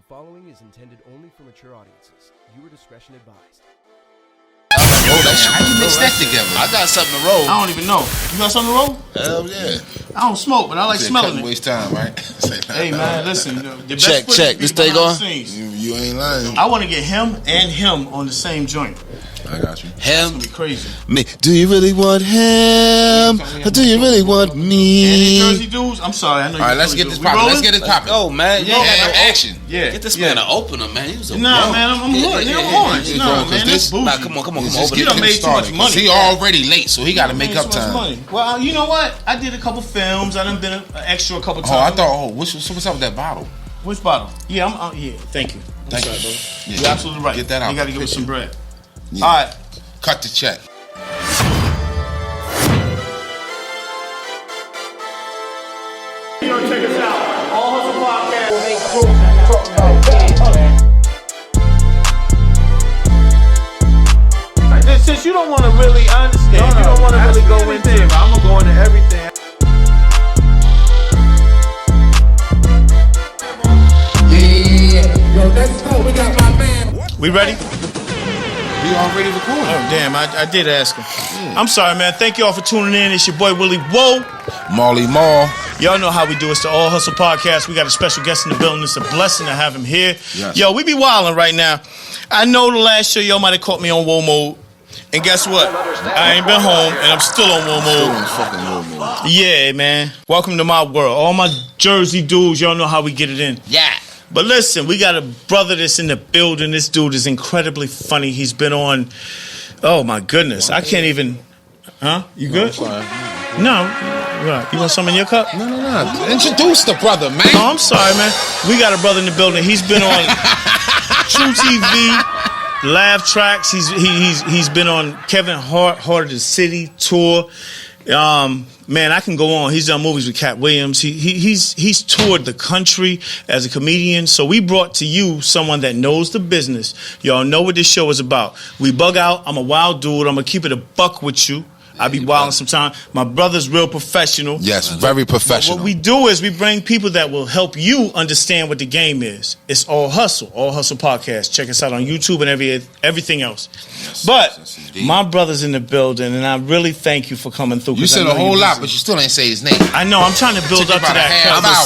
following is intended only for mature audiences. Viewer discretion advised. Roll that shit. How you mix that together? I got something to roll. I don't even know. You got something to roll? Hell yeah. I don't smoke, but I like smelling it. Waste time, right? Hey man, listen. The Check. This thing on? You ain't lying. I want to get him and him on the same joint. I got you. Him? That's gonna be crazy. Me. Do you really want him? Or do you really want me? Any Jersey dudes? I'm sorry. I know. All right, let's get this popping. Let's get this popping. Oh man, yeah. Action. Yeah. Get this man an opener, man. He was a Nah, man, I'm good. I'm orange. Nah, man, that's bougie. Nah, come on. You done made too much money. He already late, so he got to make up time. Money. Well, you know what? I did a couple films. I done been an extra a couple times. Oh, I thought. What's up with that bottle? Which bottle? Yeah, yeah. Thank you. Thank you. Yeah. You're absolutely right. Get that out. You got to give us some bread. Yeah. All right. Cut the check. Yo, check us out. All Hustle Podcast. Since you don't want to really understand, you don't want to really go into it, but I'm going to go into everything. Yo, let's go. We got my man. We ready? We already recording. Oh, damn. I did ask him. I'm sorry, man. Thank y'all for tuning in. It's your boy, Willie Wo. Marley Mall. Y'all know how we do. It's the All Hustle Podcast. We got a special guest in the building. It's a blessing to have him here. Yes. Yo, we be wilding right now. I know the last show y'all might have caught me on Wo mode. And guess what? I ain't been home, and I'm still on Wo Still mode. on fucking Wo mode. Yeah, man. Welcome to my world. All my Jersey dudes, y'all know how we get it in. Yeah. But listen, we got a brother that's in the building. This dude is incredibly funny. He's been on, oh my goodness. I can't even, huh? You good? No. Right. You want some in your cup? No. Introduce the brother, man. Oh, I'm sorry, man. We got a brother in the building. He's been on True TV, Laugh Tracks. He's been on Kevin Hart, Heart of the City tour. Man, I can go on. He's done movies with Cat Williams. He's toured the country as a comedian. So we brought to you someone that knows the business. Y'all know what this show is about. We bug out. I'm a wild dude. I'm gonna keep it a buck with you. I be wilding sometimes. My brother's real professional. Yes, very professional. What we do is we bring people that will help you understand what the game is. It's All Hustle Podcast. Check us out on YouTube and everything else. Yes, but my brother's in the building, and I really thank you for coming through. You said a whole lot, but you still ain't say his name. I know. I'm trying to build up to that. I'ma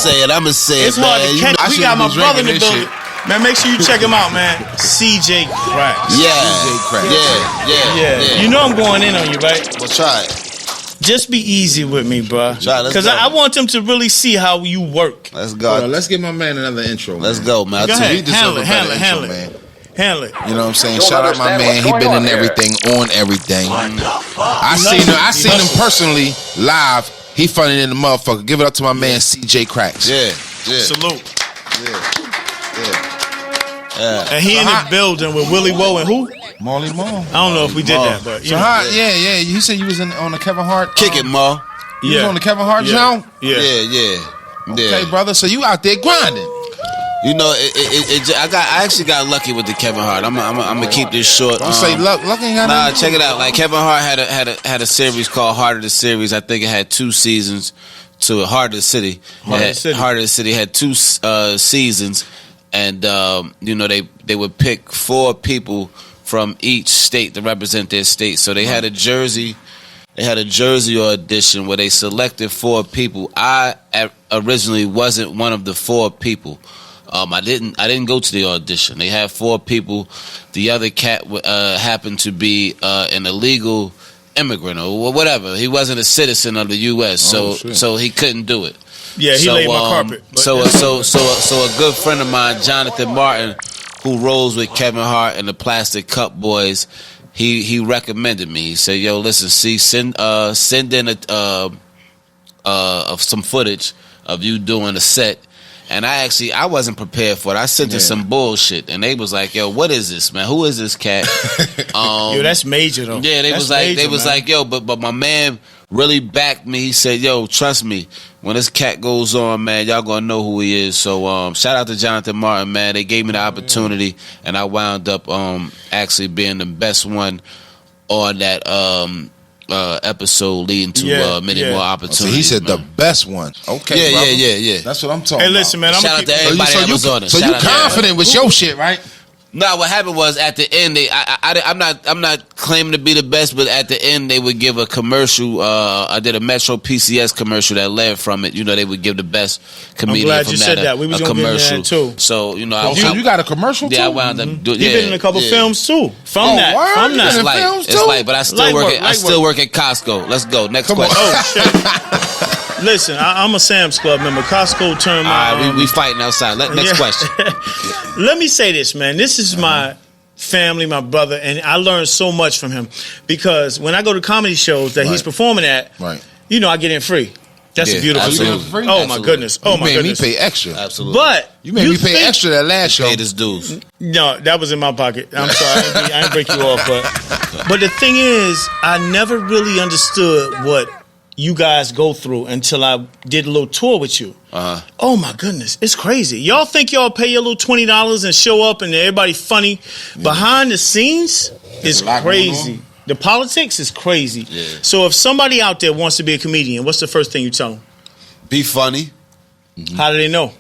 say it. It's hard to catch. We got my brother in the building. Shit. Man, make sure you check him out, man. Cee Jay Craxx. Yeah. You know I'm going in on you, right? Well, try it. Just be easy with me, bro. Because I want them to really see how you work. Let's go. Let's give my man another intro. Let's go, man. Go ahead. He deserves a better intro, Handle man. Handle it. You know what I'm saying? Shout out my man. He been in everything, on everything. I seen him personally live. He funny in the motherfucker. Give it up to my man Cee Jay Craxx. Yeah. Salute. Yeah. And he in the building with Willie Wo and who? Marley Mall. I don't know if we did that, but So yeah. You said you was on the Kevin Hart. Kick it, Ma. You was on the Kevin Hart show? Yeah. Okay, brother. So you out there grinding. You know, I actually got lucky with the Kevin Hart. I'm gonna keep this short. Don't say luck. Luck ain't got nothing. Check it out. Like Kevin Hart had a series called Heart of the Series. I think it had 2 seasons. To Heart of the City. Heart of the City had 2 seasons, and you know they would pick 4 people from each state to represent their state. So they had a Jersey. They had a Jersey audition where they selected 4 people. I originally wasn't one of the 4 people. I didn't go to the audition. They had 4 people. The other cat happened to be an illegal immigrant or whatever. He wasn't a citizen of the U.S., so he couldn't do it. Yeah, he laid my carpet. So a good friend of mine, Jonathan Martin, who rolls with Kevin Hart and the Plastic Cup Boys, he recommended me. He said, "Yo, listen, see, send in of some footage of you doing a set." And I wasn't prepared for it. I sent in some bullshit, and they was like, "Yo, what is this, man? Who is this cat?" Yo, that's major though. Yeah, they was like, "Yo," but my man really backed me. He said, "Yo, trust me, when this cat goes on, man, y'all gonna know who he is." So shout out to Jonathan Martin, man. They gave me the opportunity, and I wound up actually being the best one on that episode leading to many more opportunities. So he said man. the best one. Okay, yeah. That's what I'm talking Hey, about. listen, man. Shout out to everybody that was on it. So you Shout out to confident with your shit, right? No, what happened was at the end, I'm not claiming to be the best, but at the end they would give a commercial. I did a Metro PCS commercial that led from it. You know, they would give the best comedian. I'm glad from you that, said that. We was a gonna commercial get that too. So you know, You got a commercial too? Yeah, I wound up. You've been in a couple films too. From that. word? From You that. been in It's films it's too? light, but I still Light work. work, I light still work. work at Costco. Let's go. Next Come on. question. Oh shit. Listen, I'm a Sam's Club member. Costco turned my. All right, we fighting outside. Next question. Let me say this, man. This is my family, my brother, and I learned so much from him because when I go to comedy shows that he's performing at, you know, I get in free. That's a beautiful absolutely. thing. Oh my goodness. Oh You my made goodness. me pay extra. Absolutely. But You made me pay think- extra that last show. Paid his dues. No, that was in my pocket. I'm sorry. I didn't break you off. But the thing is, I never really understood what you guys go through until I did a little tour with you. Oh my goodness, it's crazy. Y'all think y'all pay your little $20 and show up and everybody funny. Behind the scenes is a lot crazy. going on. The politics is crazy. Yeah. So if somebody out there wants to be a comedian, what's the first thing you tell them? Be funny. How do they know?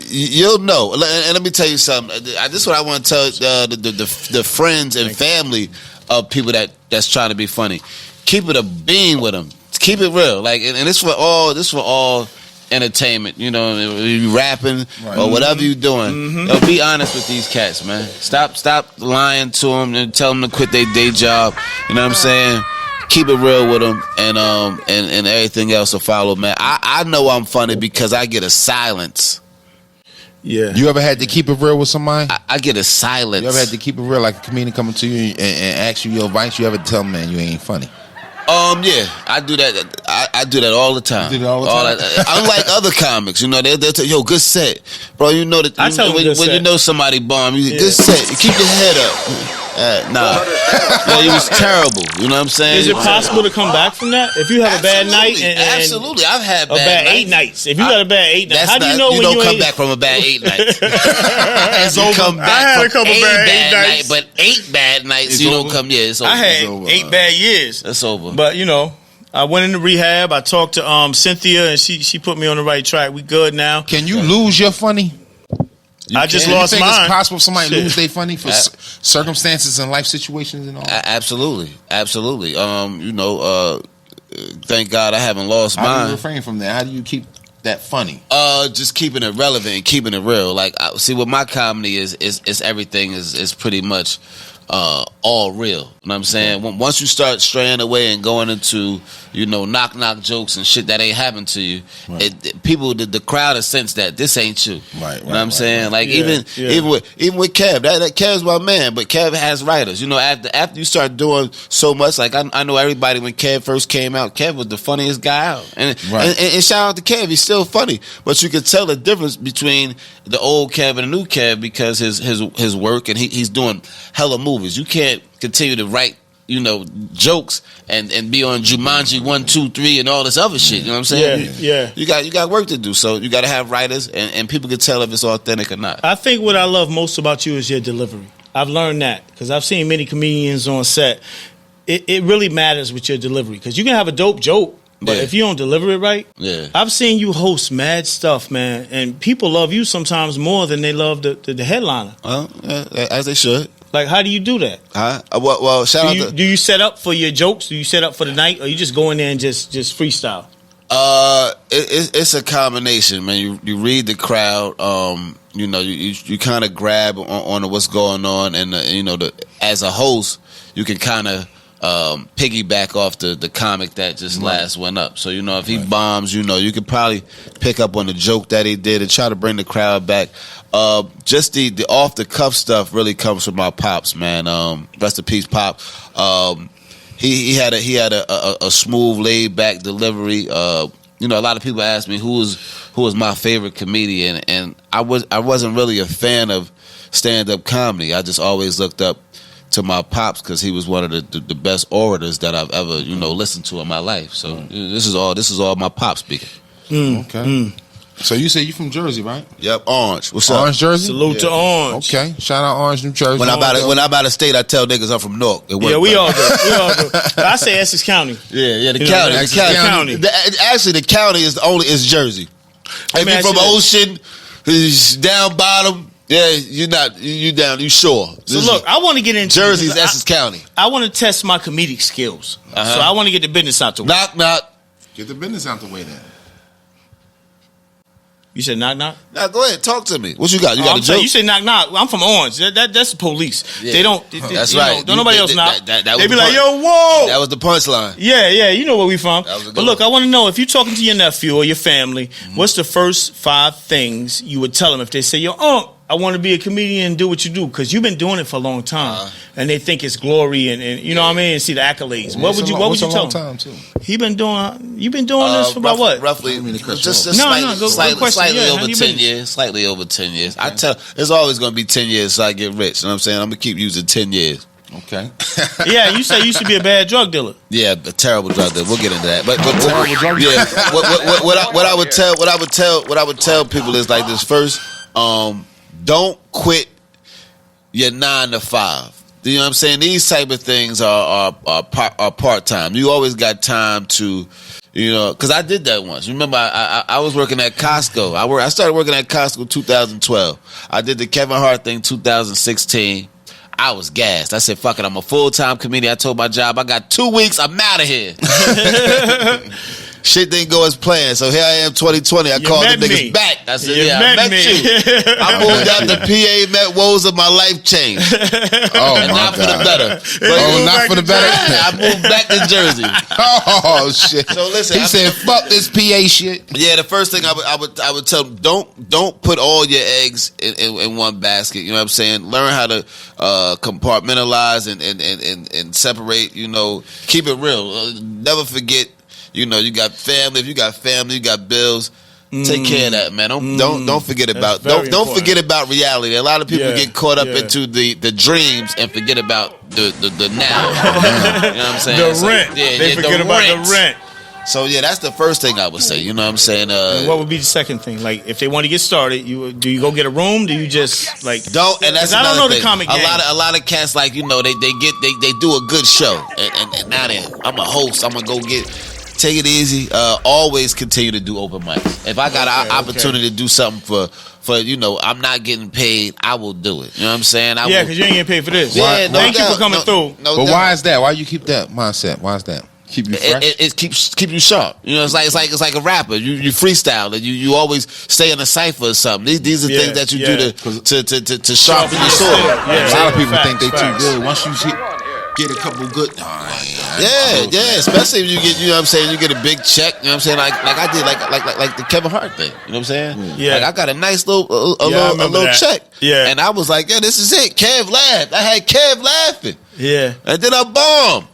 You'll know. And let me tell you something. This is what I want to tell the friends and family of people that's trying to be funny. Keep it a bean with them. Keep it real. Like, and this for all entertainment. You know, you rapping or whatever you doing. Yo, be honest with these cats, man. Stop lying to them and tell them to quit their day job. You know what I'm saying? Keep it real with them, and everything else will follow, man. I know I'm funny because I get a silence. Yeah. You ever had to keep it real with somebody? I get a silence. You ever had to keep it real, like a comedian coming to you and ask you your advice? You ever tell them, man, you ain't funny? Yeah, I do that. I do that all the time. You do that all the time? Unlike other comics, you know, they'll tell you, yo, good set, bro. You know that I tell them when good set. you know somebody bomb, you good set. You keep your head up. Nah, no, it was terrible. You know what I'm saying? Is it possible to come back from that? If you have a bad night and absolutely, I've had a bad 8 nights. If you got a bad 8 nights, how do you know when don't you come ain't back from a bad 8 nights? It's You over. come back I had a from couple bad 8 nights. but 8 bad nights, It's you over? don't come. Yeah, it's over. I had It's over. 8 bad years. That's over. But you know, I went into rehab. I talked to Cynthia, and she put me on the right track. We good now. Can you lose your funny? I just Do you lost think mine. it's possible somebody Shit. lose their funny for circumstances and life situations and all? Absolutely. You know, thank God I haven't lost How do you mine. refrain from that? How do you keep that funny? Just keeping it relevant and keeping it real. Like, see, what my comedy is everything is pretty much all real. You know what I'm saying? Once you start straying away and going into, you know, knock jokes and shit that ain't happened to you, people, the crowd has sensed that this ain't you. You know what I'm saying? Like, even with Kev, that Kev's my man, but Kev has writers. You know, after you start doing so much, like I know everybody when Kev first came out, Kev was the funniest guy out. And shout out to Kev, he's still funny. But you can tell the difference between the old Kev and the new Kev because his work, and he's doing hella movies. You can't continue to write, you know, jokes and be on Jumanji 1, 2, 3 and all this other shit. You know what I'm saying? Yeah. You got work to do. So you got to have writers, and people can tell if it's authentic or not. I think what I love most about you is your delivery. I've learned that because I've seen many comedians on set. It really matters with your delivery because you can have a dope joke, but if you don't deliver it right, I've seen you host mad stuff, man, and people love you sometimes more than they love the headliner. As they should. Like, how do you do that? Well, shout out to... Do you set up for your jokes? Do you set up for the night? Or you just go in there and just freestyle? It's a combination, man. You read the crowd. You know, you kind of grab on what's going on, and you know, as a host, you can kind of piggyback off the comic that just last went up. So, you know, if he bombs, you know, you could probably pick up on the joke that he did and try to bring the crowd back. Just the off the cuff stuff really comes from my pops, man. Rest in peace, Pop. He had a smooth, laid back delivery. You know, a lot of people ask me who was my favorite comedian, and I wasn't really a fan of stand up comedy. I just always looked up to my pops because he was one of the best orators that I've ever listened to in my life. So this is all my pops speaking. Okay. So you say you from Jersey, right? Yep, Orange. What's up? Orange, Jersey? Salute to Orange. Okay. Shout out Orange, New Jersey. When I'm out of state, I tell niggas I'm from Newark. Yeah, we all do. I say Essex County. Yeah, the You county. know, The county. county. Actually, the county is Jersey. If me you ask from you this. Ocean, down bottom, yeah, you down, you shore. So look, I want to get into Jersey's because Essex County. I want to test my comedic skills. So I want to get the business out the way. Knock, knock. Get the business out the way then. You said knock knock? Now go ahead, talk to me. What you got? You got I'm a saying, joke? you say knock knock. I'm from Orange. That's the police. Yeah. They don't. That's you right. know, don't nobody else knock. That They was be the like, punch. yo, whoa. That was the punchline. Yeah, you know where we from. That was a good But look, one. I want to know if you're talking to your nephew or your family, what's the first 5 things you would tell them if they say, yo, I want to be a comedian and do what you do? Because you've been doing it for a long time, and they think it's glory and you know what I mean, and see the accolades. What would you tell them? Too. You've been doing this for about what? Roughly, just No, slightly, good question. slightly Yeah, over how you 10 been? years. Slightly over 10 years. I tell, it's always going to be 10 years so I get rich. You know what I'm saying? I'm going to keep using 10 years. Okay. Yeah, you say you used to be a bad drug dealer. Yeah, a terrible drug dealer. We'll get into that. But Terrible drug yeah, what I would tell people is like this. First, don't quit your 9 to 5. You know what I'm saying? These type of things are part time. You always got time to, you know, because I did that once. Remember, I was working at Costco. I started working at Costco 2012. I did the Kevin Hart thing 2016. I was gassed. I said, fuck it, I'm a full-time comedian. I told my job, I got 2 weeks, I'm out of here. Shit didn't go as planned. So here I am, 2020. I called the niggas back. I said, I met you. I moved out to PA, met woes of my life changed. Oh, And my not for the God. better. Oh, not for the better. I moved back to Jersey. Oh shit! So listen, he said, "Fuck this PA shit." Yeah, the first thing I would tell them, don't put all your eggs in one basket. You know what I'm saying? Learn how to compartmentalize and separate. You know, keep it real. Never forget. You know, you got family. If you got family, you got bills. Take care of that, man. Don't forget about don't forget about reality. A lot of people get caught up into the dreams and forget about the now. You know what I'm saying? The rent. They forget about the rent. So yeah, that's the first thing I would say. You know what I'm saying? And what would be the second thing? Like, if they want to get started, do you go get a room? Do you just like don't? And that's I don't know thing. the comic game. A lot of cats, like, you know, they do a good show and now I'm a host. I'm gonna go take it easy. Always continue to do open mics. If I got an opportunity to do something for you know, I'm not getting paid, I will do it. You know what I'm saying? Yeah, because you ain't getting paid for this. Yeah, no Thank you doubt. for coming through. But why is that? Why you keep that mindset? Why is that? Keep you fresh. It keep you sharp. You know, it's like a rapper. You freestyle and you always stay in a cipher or something. These are things that you do to sharpen your sword. A lot of people think they too Facts. good. Once you get a couple good, Yeah, especially if you get, you know what I'm saying, you get a big check, you know what I'm saying, like I did, like the Kevin Hart thing, you know what I'm saying? Yeah. Like I got a nice little that. check. Yeah. And I was like, yeah, this is it. Kev laughed. I had Kev laughing. Yeah. And then I bombed.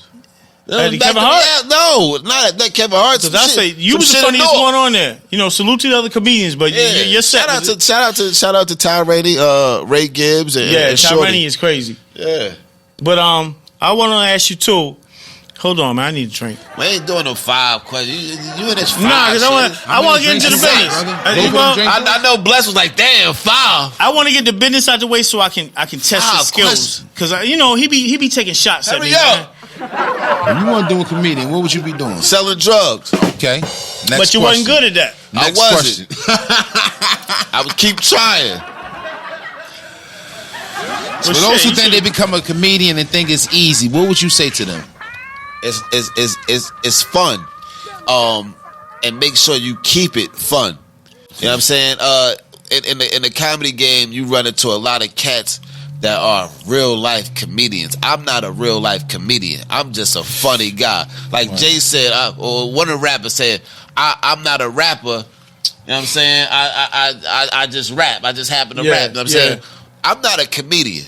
Hey, the Kevin Hart? No, not that Kevin Hart. Because I say you was the funniest one on there. You know, salute to the other comedians, but your set. Shout out to Ty Rainey, Ray Gibbs, and Ty Shorty. Rainey is crazy. Yeah. But I want to ask you too. Hold on, man. I need a drink. We ain't doing no 5 questions. You in this 5? Nah, because I want to get into the business. I know Bless was like, damn, 5. I want to get the business out the way so I can test his skills. Because you know he be taking shots at me. Hurry up. If you want to do a comedian, what would you be doing? Selling drugs. Okay. Next But you wasn't good at that. I Next wasn't. question. I would keep trying. For those who think they become a comedian and think it's easy, what would you say to them? It's fun. And make sure you keep it fun. You know what I'm saying? In the comedy game, you run into a lot of cats that are real life comedians. I'm not a real life comedian. I'm just a funny guy. Like Jay said, or one of the rappers said, I'm not a rapper. You know what I'm saying? I just rap. I just happen to rap. You know what I'm saying? I'm not a comedian.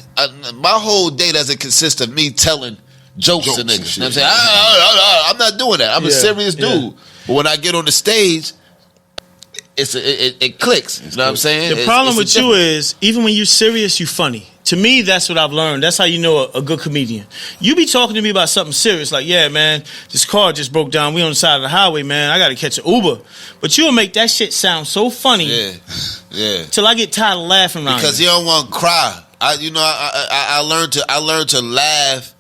My whole day doesn't consist of me telling jokes to niggas. You know what I'm saying? I'm not doing that. I'm a serious dude. But when I get on the stage, it clicks. You know what I'm saying? The problem with you is, even when you're serious, you funny. To me, that's what I've learned. That's how you know a good comedian. You be talking to me about something serious, like, yeah, man, this car just broke down. We on the side of the highway, man. I got to catch an Uber. But you'll make that shit sound so funny. Yeah. Till I get tired of laughing around Because you don't want to cry. I learned to laugh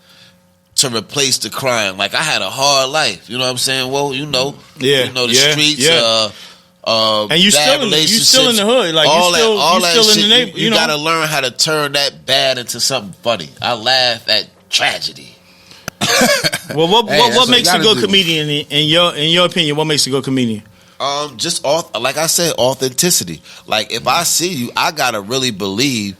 to replace the crying. Like, I had a hard life. You know what I'm saying? Well, the streets. Yeah. And you still in the hood, like you still in the neighborhood. You gotta learn how to turn that bad into something funny. I laugh at tragedy. Well, what makes a good comedian in your opinion? What makes a good comedian? Just like I said, authenticity. Like, if I see you, I gotta really believe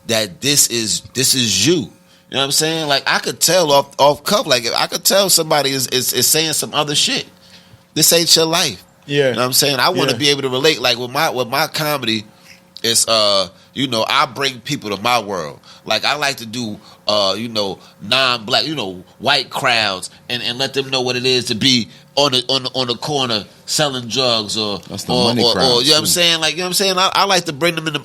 that this is you. You know what I'm saying? Like, I could tell off cuff. Like, if I could tell somebody is saying some other shit. This ain't your life. Yeah. You know what I'm saying? I want to be able to relate. Like, with my comedy, it's I bring people to my world. Like, I like to do non-black, white crowds and let them know what it is to be on the corner selling drugs or you know what I'm saying? Like, you know what I'm saying? I like to bring them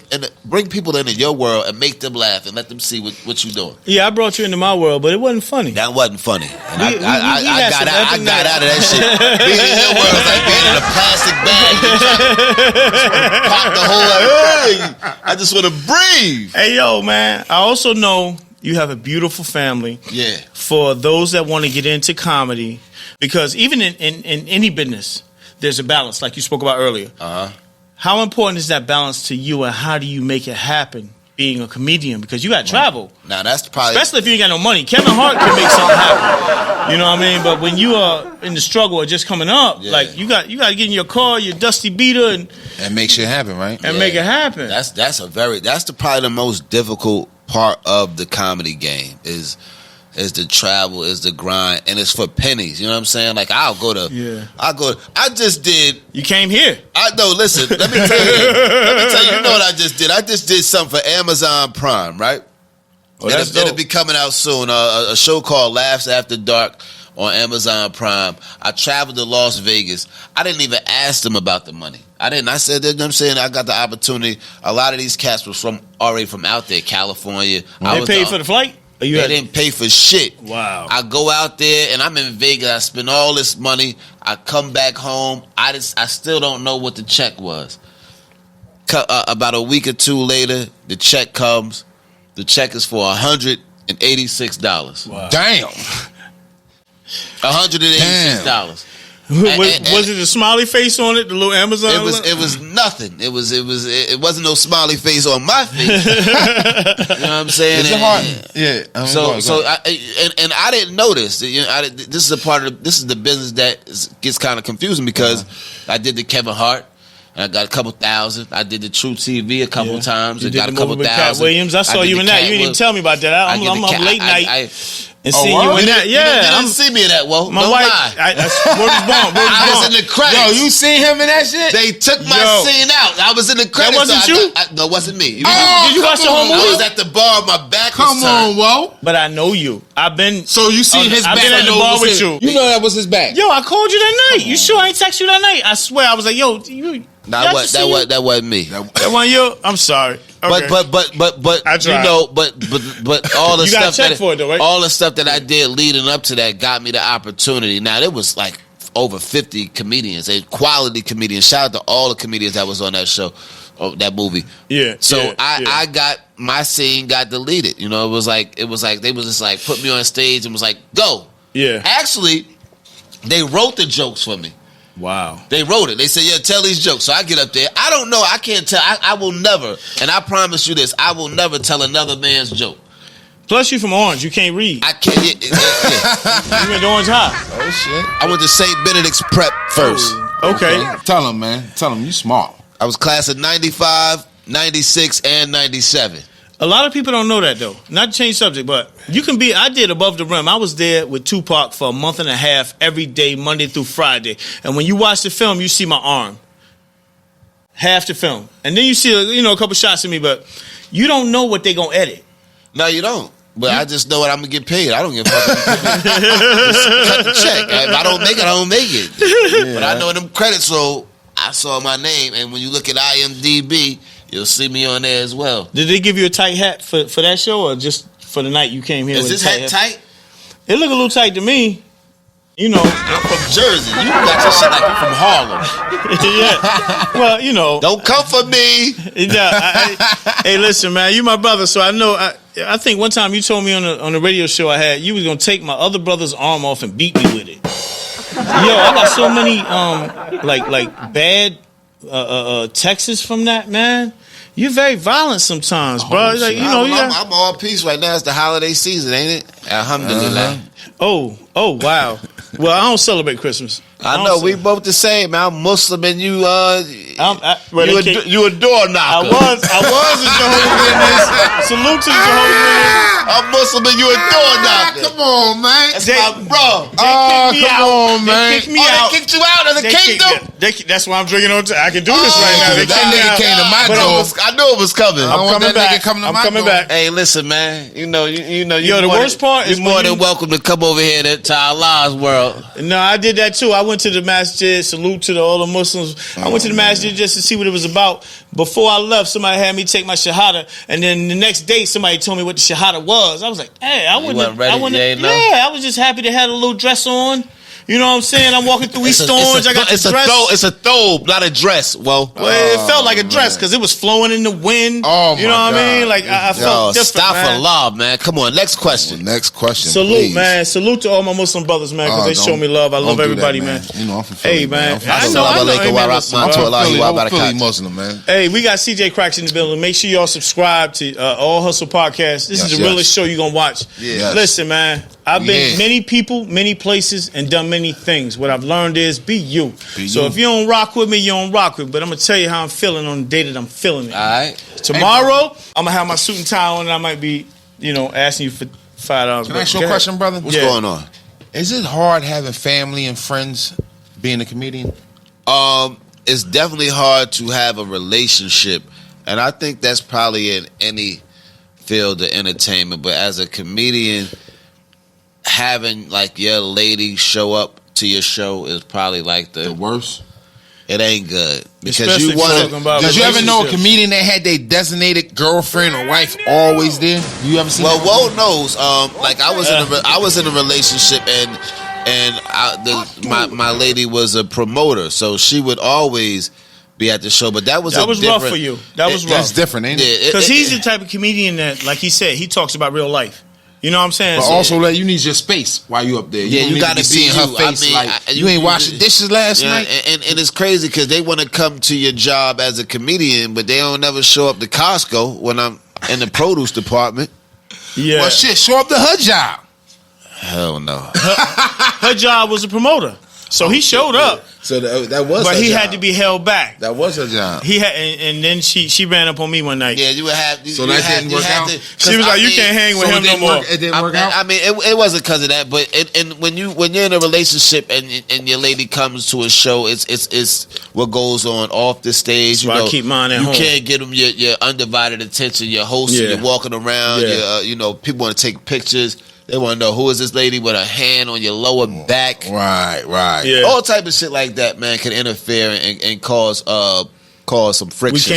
bring people into your world and make them laugh and let them see what you're doing. Yeah, I brought you into my world, but it wasn't funny. That wasn't funny. And I got out of that shit. Being in your world is like being in a plastic bag. Pop the whole thing. I just want to breathe. Hey, yo, man. I also know you have a beautiful family. Yeah. For those that want to get into comedy, because even in any business, there's a balance, like you spoke about earlier. How important is that balance to you, and how do you make it happen being a comedian? Because you got to travel. Now, that's probably... Especially if you ain't got no money. Kevin Hart can make something happen. You know what I mean? But when you are in the struggle or just coming up, like, you got to get in your car, your dusty beater, and make shit happen, right? And make it happen. That's probably the most difficult part of the comedy game is the travel, is the grind, and it's for pennies. You know what I'm saying? Like, I just did. You came here. Listen, let me tell you. You know what I just did? I just did something for Amazon Prime, right? Oh, it'll be coming out soon. A show called Laughs After Dark on Amazon Prime. I traveled to Las Vegas. I didn't even ask them about the money. I didn't. I said, you know what I'm saying? I got the opportunity. A lot of these cats was already from out there, California. They paid for the flight? They didn't pay for shit. Wow. I go out there and I'm in Vegas. I spend all this money. I come back home. I still don't know what the check was. About a week or two later, the check comes. The check is for $186. Wow. Damn. $186. Was it a smiley face on it? The little Amazon? It was nothing. It wasn't no smiley face on my face. You know what I'm saying? It's hard. Yeah. I didn't know this. This is the business that gets kind of confusing because I did the Kevin Hart. And I got a couple thousand. I did the True TV a couple times. I got a couple thousand. Cat Williams, I saw you in that. You didn't even tell me about that. I'm up late night. And seeing you in that, You didn't see me in that, Whoa. My wife, I was in the credits. Yo, you seen him in that shit? They took my scene out. I was in the credits. That wasn't you? No, it wasn't me. Did you watch the whole movie? I was at the bar. My back was turned. Whoa. But I know you. So you seen his back? I've been at the bar with you. You know that was his back. Yo, I called you that night. You sure I ain't text you that night? I swear. I was like, yo, you... That wasn't me. That wasn't you? I'm sorry. Okay. But I tried. You know, but all the you stuff check for it though, right? All the stuff that I did leading up to that got me the opportunity. Now there was like over 50 comedians, quality comedians. Shout out to all the comedians that was on that show, that movie. Yeah. So I got my scene got deleted. You know, it was like they was just like put me on stage and was like, go. Yeah. Actually, they wrote the jokes for me. Wow. They wrote it. They said, yeah, tell these jokes. So I get up there. I don't know. I can't tell. I will never, and I promise you this, I will never tell another man's joke. Plus, you from Orange. You can't read. I can't. Yeah. You went to Orange High. Oh, shit. I went to St. Benedict's Prep first. Okay. Tell him, man. Tell him you smart. I was class of 95, 96, and 97. A lot of people don't know that, though. Not to change subject, but you can be... I did Above the Rim. I was there with Tupac for a month and a half, every day, Monday through Friday. And when you watch the film, you see my arm. Half the film. And then you see, a couple shots of me, but you don't know what they going to edit. No, you don't. But I just know what I'm going to get paid. I don't give a fuck. Just cut the check. If I don't make it, I don't make it. Yeah. But I know them credits, so I saw my name. And when you look at IMDb... you'll see me on there as well. Did they give you a tight hat for that show, or just for the night you came here? Is this hat tight? It look a little tight to me. You know, I'm from Jersey. You got your shit like you from Harlem. Yeah. Well, you know. Don't come for me. Hey, listen, man. You my brother, so I know. I think one time you told me on the radio show I had, you was gonna take my other brother's arm off and beat me with it. Yo, I got so many like bad texts from that, man. You're very violent sometimes, bro. Like, you know, I'm all peace right now. It's the holiday season, ain't it? Alhamdulillah. Oh, wow. Well, I don't celebrate Christmas. I know we both the same. I'm Muslim and you. You a door knocker. I was a Jehovah's Witness. Salute to the Jehovah's Witness. I'm Muslim and you a door knocker. Come on, man. That's my bro. Come on, man. They kicked me out. They kicked you out of the kingdom. That's why I'm drinking on. I can do this right now. They that nigga came to my door. I knew it was coming. I'm coming back. I'm coming back. Hey, listen, man. You know. Yo, the worst part is you're more than welcome to come over here to Allah's world. No, I did that too. I went to the masjid. Salute to all the Muslims. I went to the masjid just to see what it was about. Before I left, somebody had me take my shahada, and then the next day, somebody told me what the shahada was. I was like, hey, I was just happy to have a little dress on. You know what I'm saying? I'm walking through East Orange. I got the dress. It's a thobe, not a dress. Well, it felt like a dress because it was flowing in the wind. Oh, you know what I mean? Like I felt different. Stop man. for love, man. Come on, next question. Salute, please. Man. Salute to all my Muslim brothers, man, because they show me love. I love everybody, man. You know, I'm from Philly, hey, man. I'm Philly Muslim, man. Hey, we got Cee Jay Craxx in the building. Make sure y'all subscribe to All Hustle Podcast. This is the realest show you're going to watch. Yes. Listen, man. I've been many people, many places, and done many things. What I've learned is be you. So if you don't rock with me, you don't rock with me. But I'm going to tell you how I'm feeling on the day that I'm feeling it. All right. Tomorrow, I'm going to have my suit and tie on, and I might be, asking you for $5. Can I ask you a question, brother? What's going on? Is it hard having family and friends being a comedian? It's definitely hard to have a relationship. And I think that's probably in any field of entertainment. But as a comedian, having like your lady show up to your show is probably like the worst. It ain't good because especially you want to. Did you ever know a comedian that had their designated girlfriend or wife always there? You ever seen? Well, Wo knows. Like I was in a relationship and my lady was a promoter, so she would always be at the show. But that was rough for you. That was rough. That's different, ain't it? Because he's the type of comedian that, like he said, he talks about real life. You know what I'm saying? But also, like, you need your space while you up there. You got to be seeing her face. You ain't washing dishes last night. And it's crazy because they want to come to your job as a comedian, but they don't never show up to Costco when I'm in the produce department. Yeah. Well, shit, show up to her job. Hell no. Her job was a promoter. So he showed up. So that was but her he job. had to be held back. That was her job. He had, and then she ran up on me one night. Yeah, you would have. So that didn't work out. She was like, "You can't hang with him no more." It didn't work out. I mean, it wasn't because of that, but when you're in a relationship and your lady comes to a show, it's what goes on off the stage. That's why I keep mine at home. You can't get them your undivided attention. You're hosting. You're walking around. Yeah. People want to take pictures. They want to know who is this lady with a hand on your lower back. Right. Yeah. All type of shit like that, man, can interfere and cause some friction.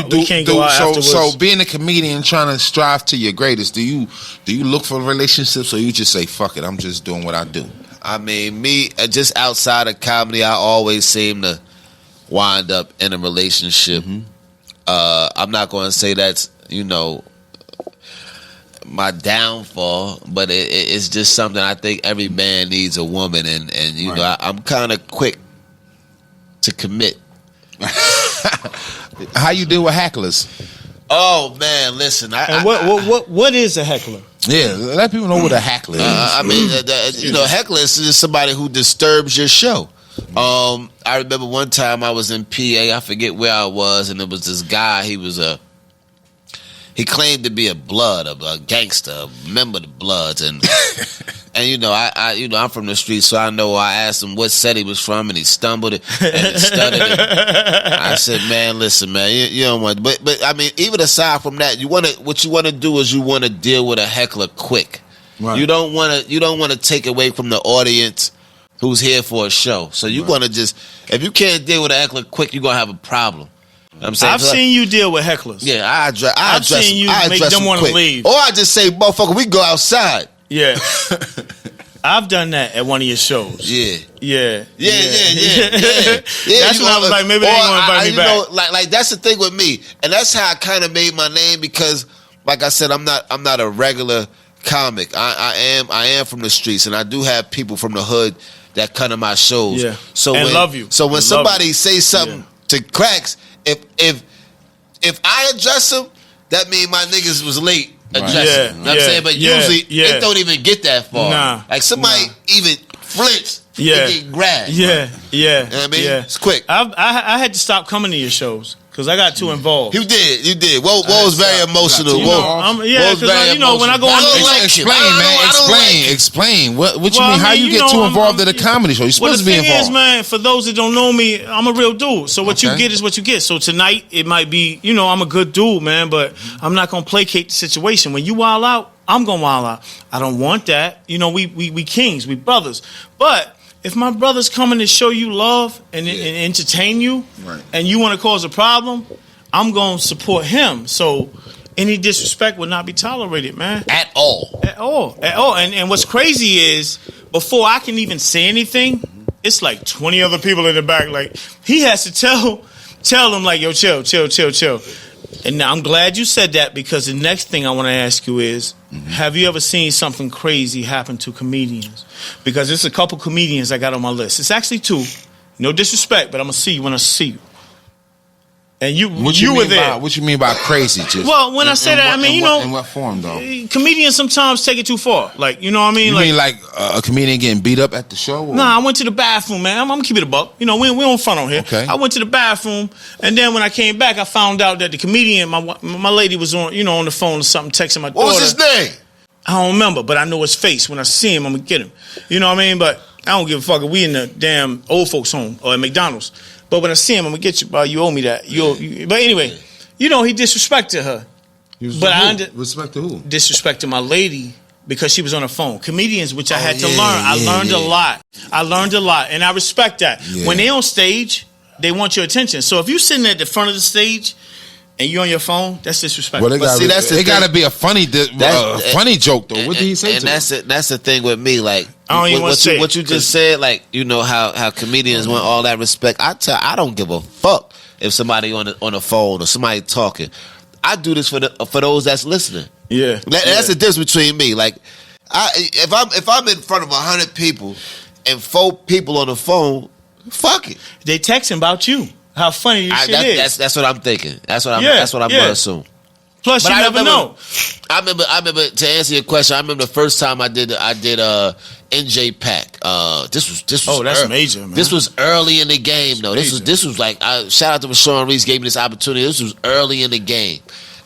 We can't go out afterwards. So being a comedian, trying to strive to your greatest, do you look for relationships or you just say, fuck it, I'm just doing what I do? I mean, me, just outside of comedy, I always seem to wind up in a relationship. Mm-hmm. I'm not going to say that's, my downfall, but it's just something I think every man needs a woman, and I'm kind of quick to commit. How you deal with hecklers? Oh man, listen. What is a heckler? Yeah, let people know what a heckler is. I mean, heckler is just somebody who disturbs your show. I remember one time I was in PA. I forget where I was, and there was this guy. He claimed to be a gangster, a member of the Bloods, and I'm from the street, so I know. I asked him what set he was from, and he stumbled and stuttered. And I said, "Man, listen, man, you don't want." But I mean, even aside from that, what you want to do is you want to deal with a heckler quick. Right. You don't want to take away from the audience who's here for a show. So you want to if you can't deal with a heckler quick, you're gonna have a problem. I'm saying, I've seen you deal with hecklers. Yeah, I address. I've seen you I make address them want to quick. leave. Or I just say, motherfucker, we go outside. Yeah. I've done that at one of your shows. Yeah. Yeah. Yeah. That's when I was like, maybe they ain't gonna invite me back. Know, like that's the thing with me, and that's how I kind of made my name because, like I said, I'm not a regular comic. I am from the streets, and I do have people from the hood that come to my shows. Yeah. So and when, love you. So when and somebody say something to Craxx, if I address them, that means my niggas was late. Addressing. Yeah, You know what I'm saying? But usually it don't even get that far. Nah. Like somebody even flinch, Yeah. they get grabbed. Yeah. You know what I mean? It's quick. I had to stop coming to your shows because I got too involved. You did. What was very emotional. You know, because when I go on, Explain. What you mean? How you get too involved in a comedy show? You're supposed to be involved. The thing is, man, for those that don't know me, I'm a real dude. So what you get is what you get. So tonight it might be, I'm a good dude, man, but I'm not gonna placate the situation. When you wild out, I'm gonna wild out. I don't want that. We kings, we brothers, but. If my brother's coming to show you love and entertain you, and you want to cause a problem, I'm going to support him. So any disrespect will not be tolerated, man. At all. And what's crazy is, before I can even say anything, it's like 20 other people in the back. Like, he has to tell them, like, yo, chill. And now I'm glad you said that, because the next thing I want to ask you is, have you ever seen something crazy happen to comedians? Because there's a couple comedians I got on my list. It's actually 2. No disrespect, but I'm going to see you when I see you. And you were there. What you mean by crazy? Just well, when I say that, I mean, in what form though? Comedians sometimes take it too far. Like, you know what I mean? You mean like a comedian getting beat up at the show? Or? Nah, I went to the bathroom, man. I'm gonna keep it a buck. We don't front on here. Okay. I went to the bathroom, and then when I came back, I found out that the comedian, my lady, was on the phone or something, texting my daughter. What was his name? I don't remember, but I know his face. When I see him, I'm gonna get him. You know what I mean? But I don't give a fuck if we in the damn old folks' home or at McDonald's. But when I see him, I'm gonna get you, bro. You owe me that. But anyway, he disrespected her. Respect to who? Disrespected my lady because she was on her phone. Comedians, which I had to learn. I learned a lot, and I respect that. Yeah. When they on stage, they want your attention. So if you're sitting at the front of the stage and you're on your phone, that's disrespectful. Well, it got to be a funny joke though. What did he say? And that's the thing with me. Like, I don't even want to say what you just said. Like, how comedians want all that respect. I don't give a fuck if somebody on the phone or somebody talking. I do this for those that's listening. Yeah, that's the difference between me. Like, if I'm in front of 100 people and 4 people on the phone, fuck it. They texting about you. How funny your shit is. That's what I'm thinking. That's what I'm gonna assume. Plus, you never know. I remember to answer your question. I remember the first time I did NJ Pack. This was that's major, man. This was early in the game though. This was like, shout out to Rashawn Reese, gave me this opportunity. This was early in the game,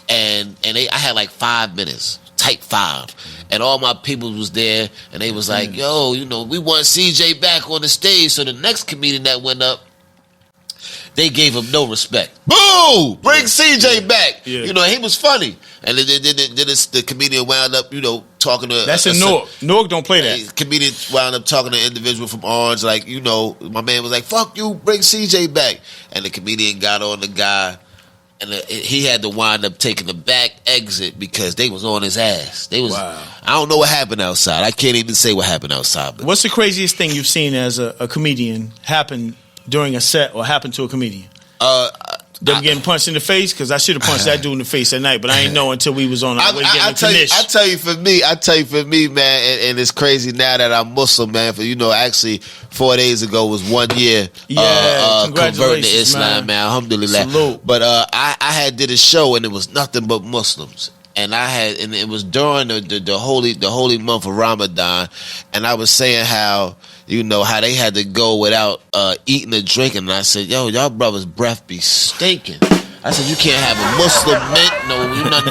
and I had like 5 minutes, tight 5, and all my people was there, and they was like, yo, we want CJ back on the stage. So the next comedian that went up, they gave him no respect. Boo! Bring CJ back. Yeah. He was funny. And then the comedian wound up, talking to... That's in Newark. Newark don't play that. Comedian wound up talking to an individual from Orange, like, my man was like, fuck you, bring CJ back. And the comedian got on the guy, and he had to wind up taking the back exit because they was on his ass. Wow. I don't know what happened outside. I can't even say what happened outside. But. What's the craziest thing you've seen as a comedian happen during a set or happen to a comedian? Them getting punched in the face? Because I should have punched that dude in the face that night, but I ain't know until we was on our way getting the I tell you for me, man, and it's crazy now that I'm Muslim, man. For actually 4 days ago was 1 year converting to Islam, man. Alhamdulillah. Salute. But I had did a show and it was nothing but Muslims. And it was during the holy month of Ramadan, and I was saying how they had to go without eating or drinking, and I said, yo, y'all brothers' breath be stinking. I said, you can't have a Muslim mint,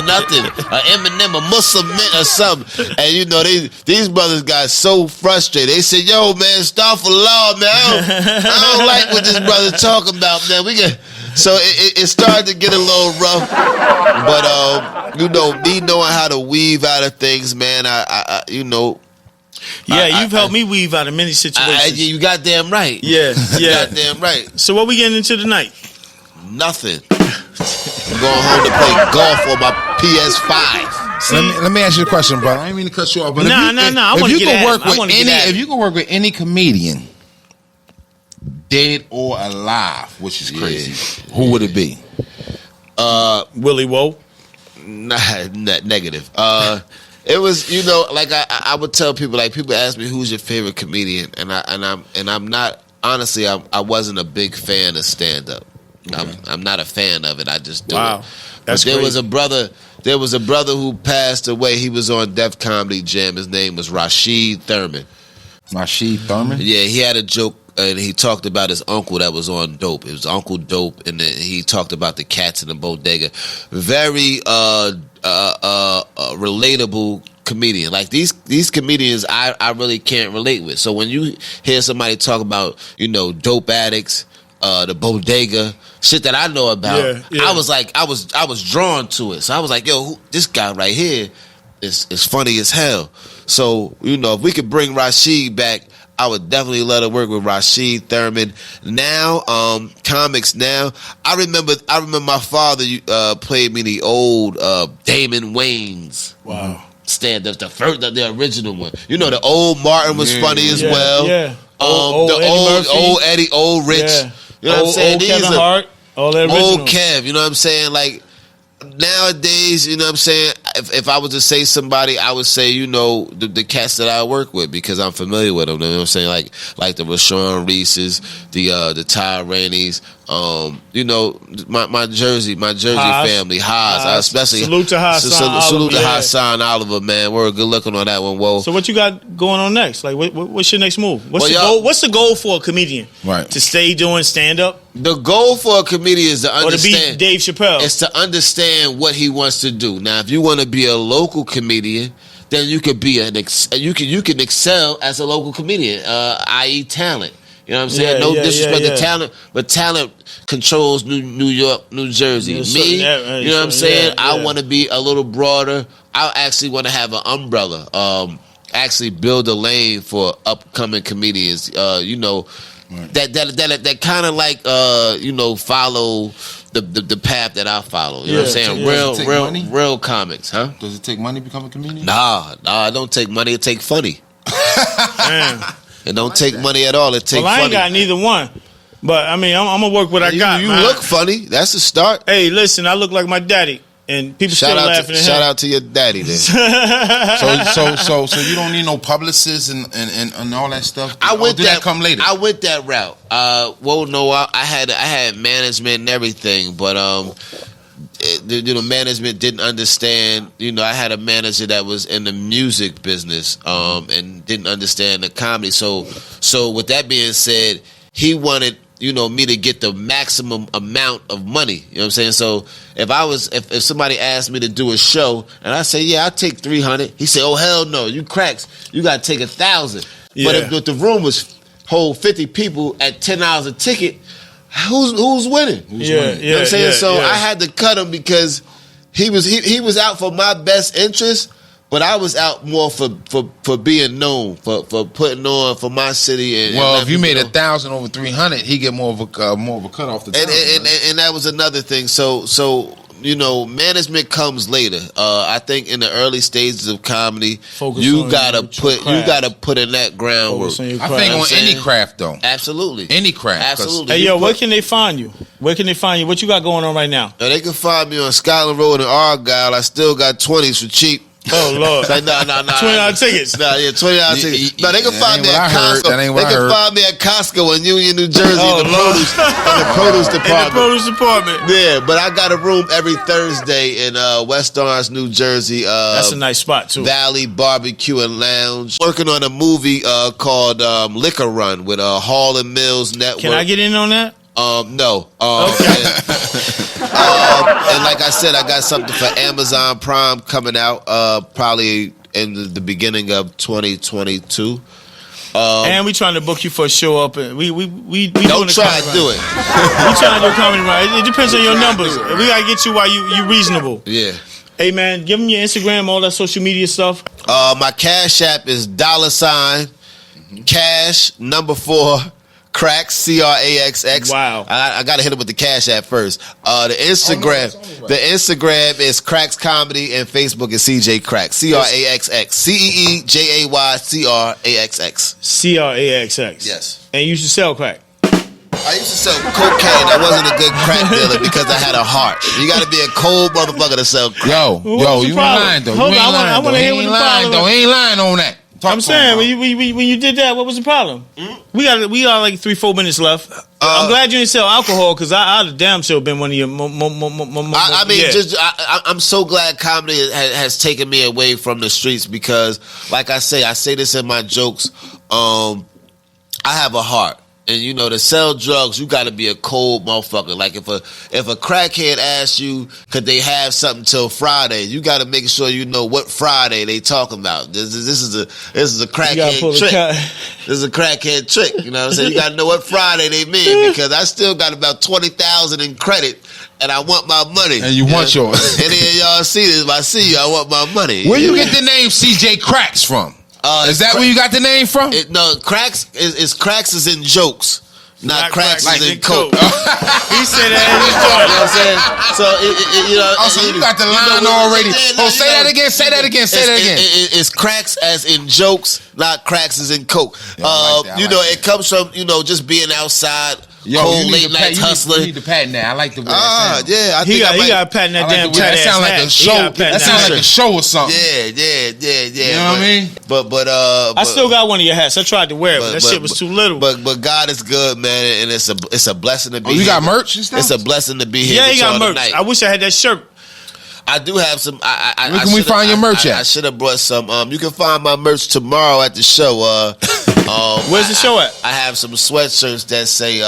nothing, an M&M, a Muslim mint or something. And these brothers got so frustrated. They said, yo, man, astaghfirullah, man. I don't like what this brother talking about, man. So it started to get a little rough, but me knowing how to weave out of things, man, you've helped me weave out of many situations. You goddamn right. Yeah. Goddamn right. So what we getting into tonight? Nothing. I'm going home to play golf on my PS5. Let me ask you a question, bro. I didn't mean to cut you off, but if you can work with any comedian, dead or alive, which is crazy, who would it be? Willie Wo. Nah, negative. It was, like I would tell people, like people ask me who's your favorite comedian, and I'm not, honestly, I wasn't a big fan of stand up. I'm not a fan of it. I just do it. That's there was a brother who passed away. He was on Def Comedy Jam. His name was Rashid Thurman. Rashid Thurman? Yeah, he had a joke. And he talked about his uncle that was on Dope. It was Uncle Dope, and then he talked about the cats in the bodega. Very relatable comedian. Like these comedians, I really can't relate with. So when you hear somebody talk about dope addicts, the bodega, shit that I know about, I was like, I was drawn to it. So I was like, yo, this guy right here is funny as hell. So if we could bring Rashid back, I would definitely let her work with Rashid Thurman. Now, comics now. I remember my father played me the old Damon Wayans. Wow. Stand-up, the original one. The old Martin was funny as well. Yeah. Old Eddie, old Rich. Yeah. You know what I'm saying? Old Kevin Hart. All that original. Old Kev, you know what I'm saying? Like, nowadays, you know what I'm saying, if I was to say somebody, I would say, the cats that I work with, because I'm familiar with them. You know what I'm saying? Like the Rashawn Reeses, the Ty Rainey's, my Jersey family, Haas. Especially salute to Hassan. Salute to Hassan Oliver, man. We're good looking on that one. Whoa. So what you got going on next? Like, what's your next move? What's the goal for a comedian? Right. To stay doing stand up? The goal for a comedian is to understand. Or to be Dave Chappelle. It's to understand what he wants to do. Now, if you want to be a local comedian, then you could be you can excel as a local comedian, i.e. talent. You know what I'm saying? No disrespect to talent, but talent controls New York, New Jersey. You know what I'm saying? I want to be a little broader. I actually want to have an umbrella. Actually build a lane for upcoming comedians. That kind of like follow the path that I follow. You know what I'm saying? Real comics, huh? Does it take money to become a comedian? Nah, it don't take money. It take funny. It don't take money at all. It take funny. I ain't got neither one. But I mean, I'm gonna work what I got. You look funny. That's a start. Hey, listen, I look like my daddy. And people still laughing at him. Shout out to your daddy then. so you don't need no publicists and all that stuff. Did that come later? I went that route. I had management and everything, but management didn't understand. I had a manager that was in the music business and didn't understand the comedy. So with that being said, he wanted me to get the maximum amount of money. You know what I'm saying? So if somebody asked me to do a show and I say, yeah, I'll take 300, he said, oh hell no, you cracks, you gotta take 1,000. Yeah. But if the room was hold 50 people at $10 a ticket, who's winning? You know what I'm saying? I had to cut him because he was out for my best interest. But I was out more for being known, for putting on for my city. If you made 1,000 over 300, he get more of a cut off the top. And that was another thing. So management comes later. I think in the early stages of comedy, you gotta put in that groundwork. I think on any craft though. Absolutely, any craft. Absolutely. Hey yo, where can they find you? What you got going on right now? They can find me on Scotland Road in Argyle. I still got 20s for cheap. Oh Lord! Like, no. $20 tickets. No, yeah, $20 tickets. No, they can find me at Costco. They can find me at Costco in Union, New Jersey, in the produce department. In the produce department. Yeah, but I got a room every Thursday in West Orange, New Jersey. That's a nice spot too. Valley Barbecue and Lounge. Working on a movie called Liquor Run with Hall and Mills Network. Can I get in on that? No. Okay. And like I said, I got something for Amazon Prime coming out probably in the beginning of 2022. And we trying to book you for a show up. And we don't try to do it. We trying to do a comedy run. It depends on your numbers. We gotta get you while you reasonable. Yeah. Hey man, give them your Instagram, all that social media stuff. My Cash App is $cash 4 Craxx, Craxx. Wow. I got to hit him with the Cash App first. The Instagram is Craxx Comedy and Facebook is Cee Jay Craxx. Craxx. CEEJAYCRAXX. CRAXX. Yes. And you should sell crack. I used to sell cocaine. I wasn't a good crack dealer because I had a heart. You got to be a cold motherfucker to sell crack. Yo, you ain't lying though. Hold on, I want to hear what the problem is. He ain't lying on that. I'm saying when you did that, what was the problem? We got like 3-4 minutes left. I'm glad you didn't sell alcohol because I'd have damn sure been one of your. I'm so glad comedy has taken me away from the streets because, like I say this in my jokes. I have a heart. And you know, to sell drugs, you got to be a cold motherfucker. Like if a crackhead asks you, could they have something till Friday? You got to make sure you know what Friday they talking about. This is a crackhead trick. This is a crackhead trick. You know what I'm saying? You got to know what Friday they mean because I still got about 20,000 in credit. And I want my money. And you want yours. And then y'all see this. If I see you, I want my money. Where you get the name Cee Jay Craxx from? Is that where you got the name from? Craxx is in jokes, not Craxx is in coke. He said that. You know what I'm saying? So so you got the line already. Say that again. Say that again. It's Craxx as in jokes, not Craxx as in coke. It comes from just being outside. Cold late night hustler. You need the patent that. I like the way that sounds. Yeah, he got a patent that damn that sound like a show. That sounds like a show or something. Yeah. You know what I mean? But I still got one of your hats. I tried to wear it, but that shit was too little. But God is good, man, and it's a blessing to be here. You got merch and stuff? It's a blessing to be here. Yeah, with he got y'all merch. tonight. I wish I had that shirt. I do have some. Where can we find your merch at? I should have brought some. You can find my merch tomorrow at the show. Where's the show at? I have some sweatshirts that say.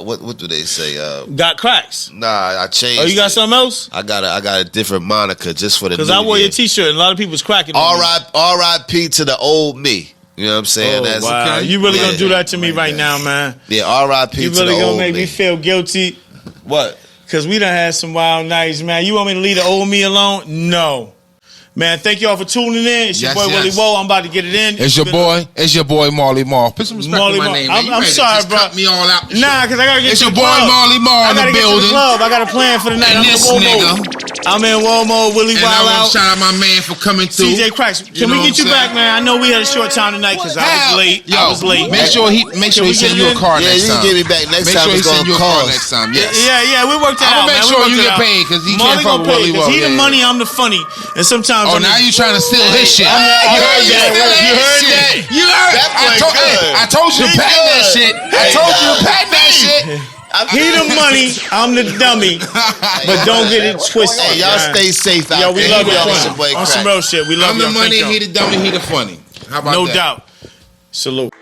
What do they say? Got cracks. Nah, I changed. Oh, you got something else? I got a different moniker just for the. Because I wore your T-shirt and a lot of people's cracking. R.I.P. to the old me. You know what I'm saying? Oh, wow. You really gonna do that to me right now, man? Yeah, R.I.P. You to the old me. really gonna make me feel guilty? What? Because we done had some wild nights, man. You want me to leave the old me alone? No. Man, thank y'all for tuning in. It's your boy Willie Wo. I'm about to get it in. It's your boy Marley Mall. Put some respect on my name. I'm sorry, bro. Cut me all out. Nah, because I gotta get it's to your the boy club. Marley Mall in the building. I got a plan for the night. And this nigga. I'm in Womo, Willie Wo. And I want to shout out my man for coming through. Cee Jay Craxx. Can we get you back, man? I know we had a short time tonight because I was late. I was late. Make sure he send you a card next time. Yeah, you get me back next time. Make sure he send you a card next time. Yes. Yeah, we worked it out. I'm gonna make sure you get paid because he can't fuck with Willie Wo. He the money, I'm the funny. And sometimes. Oh, now you trying to steal his shit. You heard that. You heard that. I told you to patent that shit. I told you to patent that shit. He the money, I'm the dummy. But don't get it twisted. Hey, y'all stay safe out there. Yo, we love y'all. On some real shit. We love y'all. I'm the money, he the dummy, he the funny. How about that? No doubt. Salute.